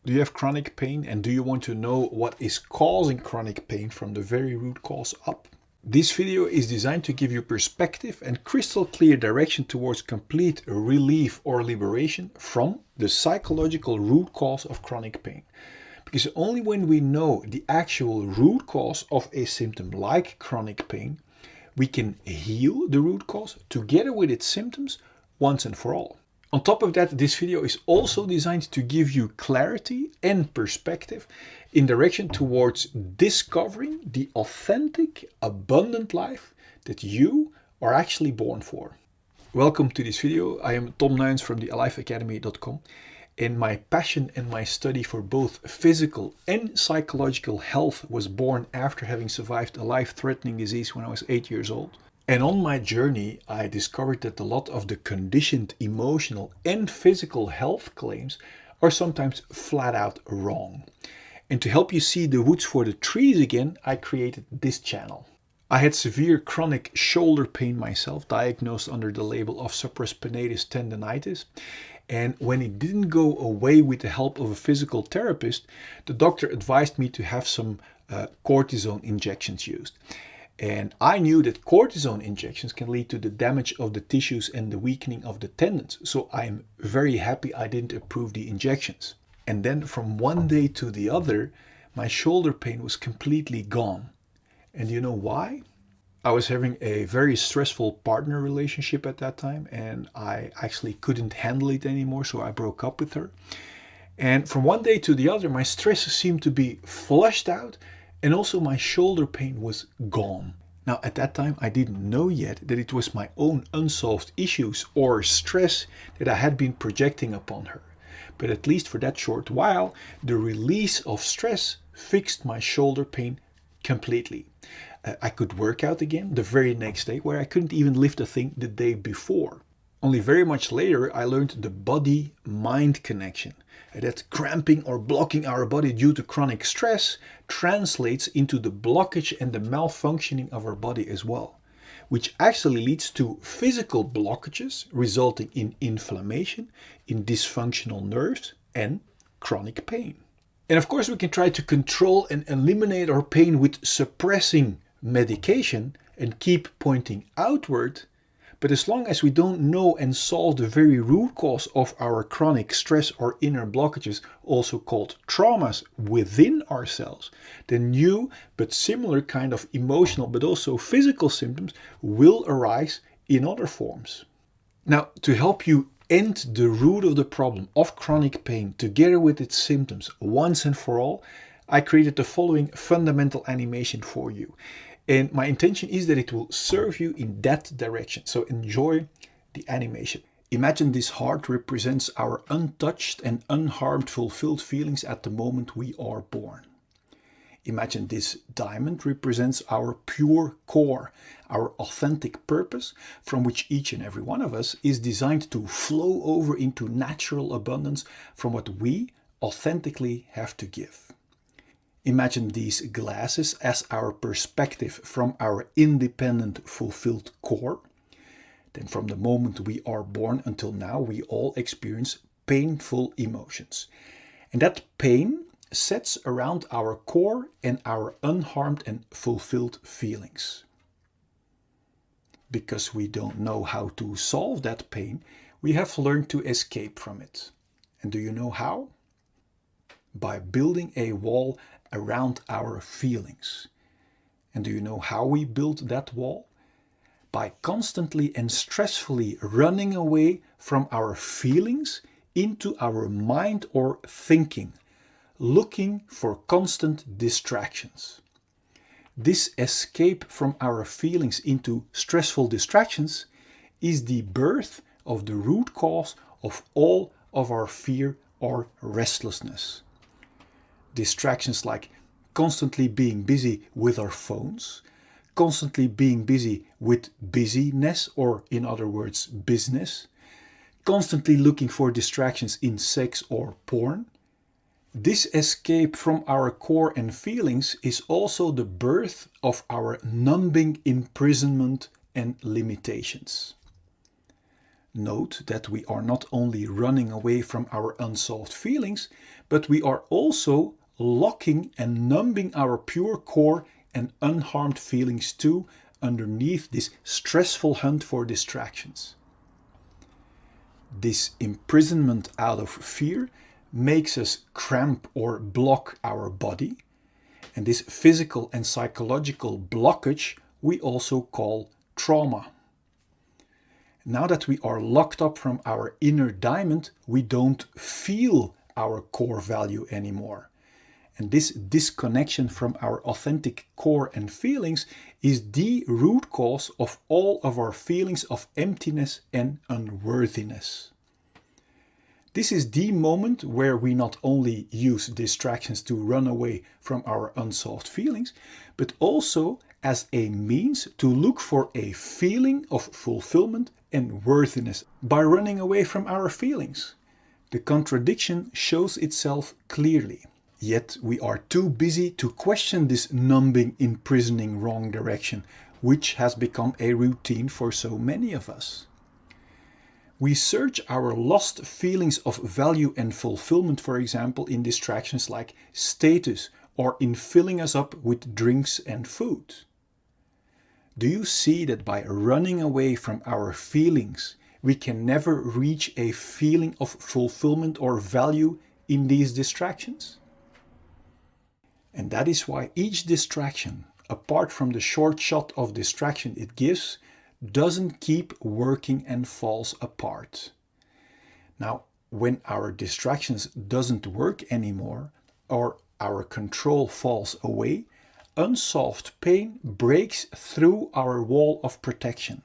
Do you have chronic pain, and do you want to know what is causing chronic pain from the very root cause up? This video is designed to give you perspective and crystal clear direction towards complete relief or liberation from the psychological root cause of chronic pain. Because only when we know the actual root cause of a symptom like chronic pain, we can heal the root cause together with its symptoms once and for all. On top of that, this video is also designed to give you clarity and perspective in direction towards discovering the authentic, abundant life that you are actually born for. Welcome to this video. I am Tom Nuyens from the alifeacademy.com, and my passion and my study for both physical and psychological health was born after having survived a life-threatening disease when I was 8 years old. And on my journey, I discovered that a lot of the conditioned emotional and physical health claims are sometimes flat out wrong. And to help you see the woods for the trees again, I created this channel. I had severe chronic shoulder pain myself, diagnosed under the label of supraspinatus tendonitis. And when it didn't go away with the help of a physical therapist, the doctor advised me to have some cortisone injections used. And I knew that cortisone injections can lead to the damage of the tissues and the weakening of the tendons. So I'm very happy I didn't approve the injections. And then from one day to the other, my shoulder pain was completely gone. And you know why? I was having a very stressful partner relationship at that time, and I actually couldn't handle it anymore, so I broke up with her. And from one day to the other, my stress seemed to be flushed out, and also my shoulder pain was gone. Now at that time I didn't know yet that it was my own unsolved issues or stress that I had been projecting upon her. But at least for that short while, the release of stress fixed my shoulder pain completely. I could work out again the very next day, where I couldn't even lift a thing the day before. Only very much later I learned the body-mind connection. That cramping or blocking our body due to chronic stress translates into the blockage and the malfunctioning of our body as well, which actually leads to physical blockages resulting in inflammation, in dysfunctional nerves and chronic pain. And of course we can try to control and eliminate our pain with suppressing medication and keep pointing outward. But as long as we don't know and solve the very root cause of our chronic stress or inner blockages, also called traumas, within ourselves, then new but similar kind of emotional but also physical symptoms will arise in other forms. Now, to help you end the root of the problem of chronic pain together with its symptoms once and for all, I created the following fundamental animation for you. And my intention is that it will serve you in that direction. So enjoy the animation. Imagine this heart represents our untouched and unharmed fulfilled feelings at the moment we are born. Imagine this diamond represents our pure core, our authentic purpose, from which each and every one of us is designed to flow over into natural abundance from what we authentically have to give. Imagine these glasses as our perspective from our independent, fulfilled core. Then from the moment we are born until now, we all experience painful emotions. And that pain sets around our core and our unharmed and fulfilled feelings. Because we don't know how to solve that pain, we have learned to escape from it. And do you know how? By building a wall around our feelings. And do you know how we build that wall? By constantly and stressfully running away from our feelings into our mind or thinking, looking for constant distractions. This escape from our feelings into stressful distractions is the birth of the root cause of all of our fear or restlessness. Distractions like constantly being busy with our phones, constantly being busy with busyness, or in other words, business, constantly looking for distractions in sex or porn. This escape from our core and feelings is also the birth of our numbing imprisonment and limitations. Note that we are not only running away from our unsolved feelings, but we are also locking and numbing our pure core and unharmed feelings too underneath this stressful hunt for distractions. This imprisonment out of fear makes us cramp or block our body, and this physical and psychological blockage we also call trauma. Now that we are locked up from our inner diamond, we don't feel our core value anymore. And this disconnection from our authentic core and feelings is the root cause of all of our feelings of emptiness and unworthiness. This is the moment where we not only use distractions to run away from our unsolved feelings, but also as a means to look for a feeling of fulfillment and worthiness by running away from our feelings. The contradiction shows itself clearly. Yet we are too busy to question this numbing, imprisoning wrong direction, which has become a routine for so many of us. We search our lost feelings of value and fulfillment, for example, in distractions like status or in filling us up with drinks and food. Do you see that by running away from our feelings, we can never reach a feeling of fulfillment or value in these distractions? And that is why each distraction, apart from the short shot of distraction it gives, doesn't keep working and falls apart. Now, when our distractions doesn't work anymore or our control falls away, unsolved pain breaks through our wall of protection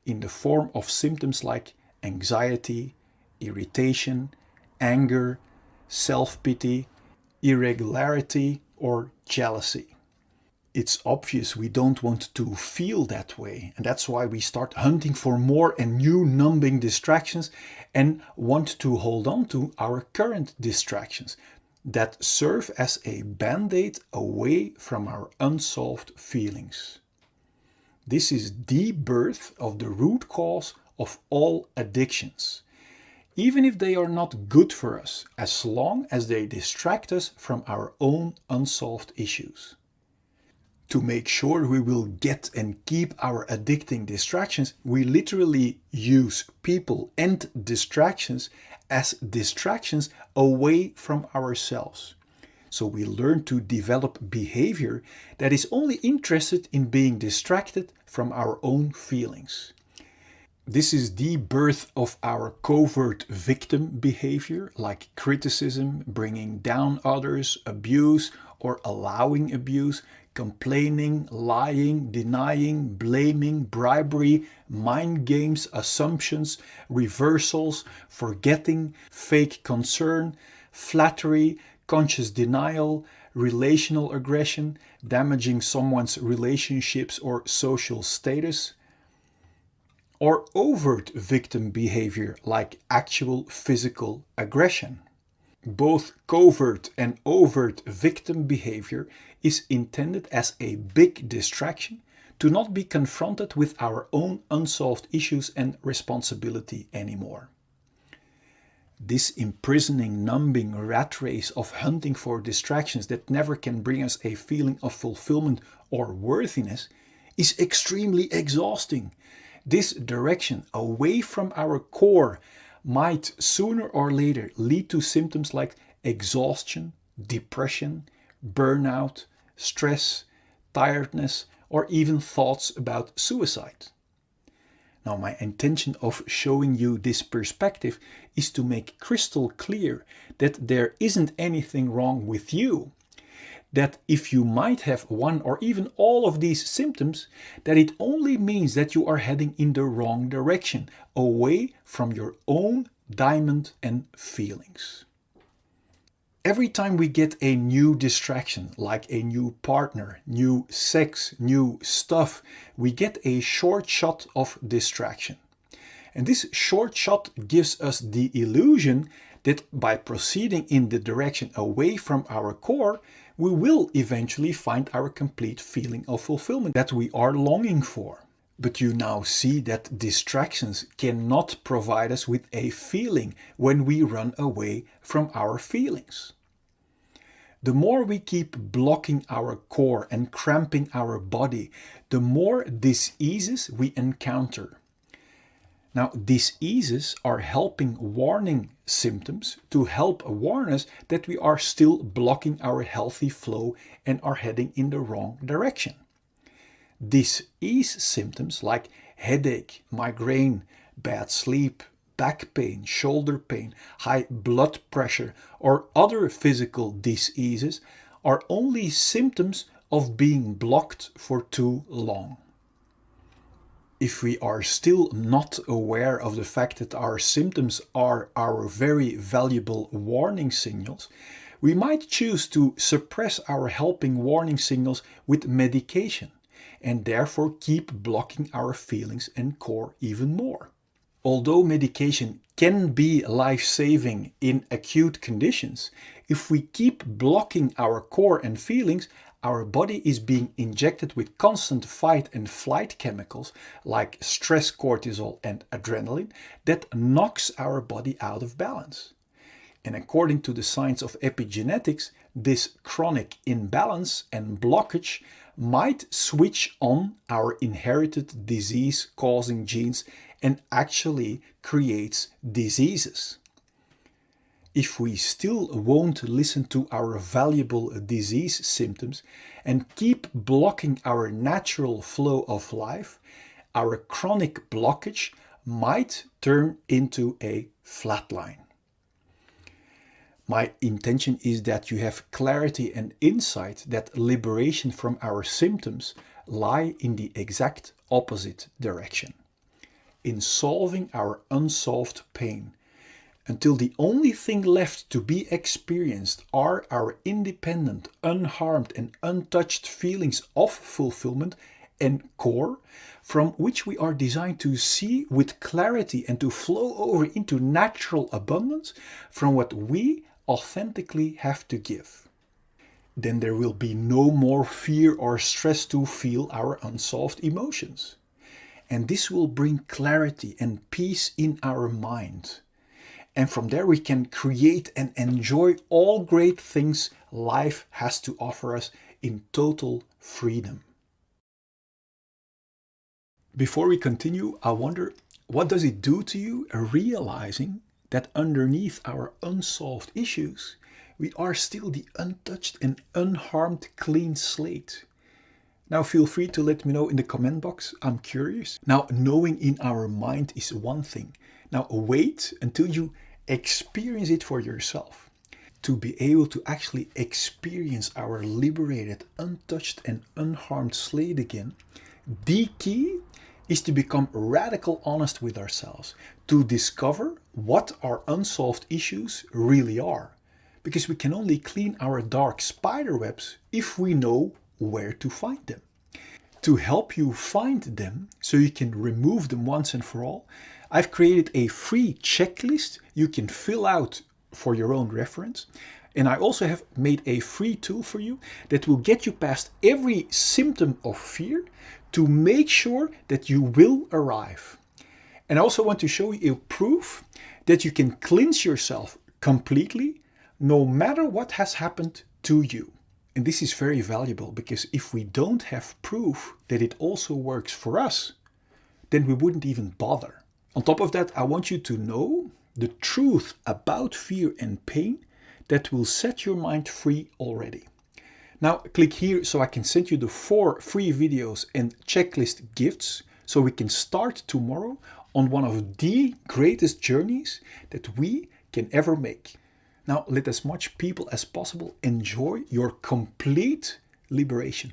in the form of symptoms like anxiety, irritation, anger, self-pity, irregularity, or jealousy. It's obvious we don't want to feel that way, and that's why we start hunting for more and new numbing distractions and want to hold on to our current distractions that serve as a band-aid away from our unsolved feelings. This is the birth of the root cause of all addictions, even if they are not good for us, as long as they distract us from our own unsolved issues. To make sure we will get and keep our addicting distractions, we literally use people and distractions as distractions away from ourselves. So we learn to develop behavior that is only interested in being distracted from our own feelings. This is the birth of our covert victim behavior, like criticism, bringing down others, abuse or allowing abuse, complaining, lying, denying, blaming, bribery, mind games, assumptions, reversals, forgetting, fake concern, flattery, conscious denial, relational aggression, damaging someone's relationships or social status, or overt victim behavior like actual physical aggression. Both covert and overt victim behavior is intended as a big distraction to not be confronted with our own unsolved issues and responsibility anymore. This imprisoning, numbing rat race of hunting for distractions that never can bring us a feeling of fulfillment or worthiness is extremely exhausting. This direction away from our core might sooner or later lead to symptoms like exhaustion, depression, burnout, stress, tiredness, or even thoughts about suicide. Now, my intention of showing you this perspective is to make crystal clear that there isn't anything wrong with you. That if you might have one or even all of these symptoms, that it only means that you are heading in the wrong direction, away from your own diamond and feelings. Every time we get a new distraction, like a new partner, new sex, new stuff, we get a short shot of distraction. And this short shot gives us the illusion that by proceeding in the direction away from our core, we will eventually find our complete feeling of fulfillment that we are longing for. But you now see that distractions cannot provide us with a feeling when we run away from our feelings. The more we keep blocking our core and cramping our body, the more diseases we encounter. Now, diseases are helping warning symptoms to help warn us that we are still blocking our healthy flow and are heading in the wrong direction. Disease symptoms like headache, migraine, bad sleep, back pain, shoulder pain, high blood pressure, or other physical diseases are only symptoms of being blocked for too long. If we are still not aware of the fact that our symptoms are our very valuable warning signals, we might choose to suppress our helping warning signals with medication and therefore keep blocking our feelings and core even more. Although medication can be life-saving in acute conditions, if we keep blocking our core and feelings, our body is being injected with constant fight and flight chemicals like stress cortisol and adrenaline that knocks our body out of balance. And according to the science of epigenetics, this chronic imbalance and blockage might switch on our inherited disease-causing genes and actually creates diseases. If we still won't listen to our valuable disease symptoms and keep blocking our natural flow of life, our chronic blockage might turn into a flatline. My intention is that you have clarity and insight that liberation from our symptoms lie in the exact opposite direction, in solving our unsolved pain, until the only thing left to be experienced are our independent, unharmed and untouched feelings of fulfillment and core, from which we are designed to see with clarity and to flow over into natural abundance from what we authentically have to give. Then there will be no more fear or stress to feel our unsolved emotions. And this will bring clarity and peace in our mind. And from there we can create and enjoy all great things life has to offer us in total freedom. Before we continue, I wonder, what does it do to you realizing that underneath our unsolved issues, we are still the untouched and unharmed clean slate? Now feel free to let me know in the comment box. I'm curious. Now, knowing in our mind is one thing. Now wait until you experience it for yourself. To be able to actually experience our liberated, untouched and unharmed slate again, the key is to become radical honest with ourselves, to discover what our unsolved issues really are. Because we can only clean our dark spider webs if we know where to find them. To help you find them, so you can remove them once and for all, I've created a free checklist you can fill out for your own reference. And I also have made a free tool for you that will get you past every symptom of fear to make sure that you will arrive. And I also want to show you a proof that you can cleanse yourself completely no matter what has happened to you. And this is very valuable because if we don't have proof that it also works for us, then we wouldn't even bother. On top of that, I want you to know the truth about fear and pain that will set your mind free already. Now click here so I can send you the 4 free videos and checklist gifts so we can start tomorrow on one of the greatest journeys that we can ever make. Now let as much people as possible enjoy your complete liberation.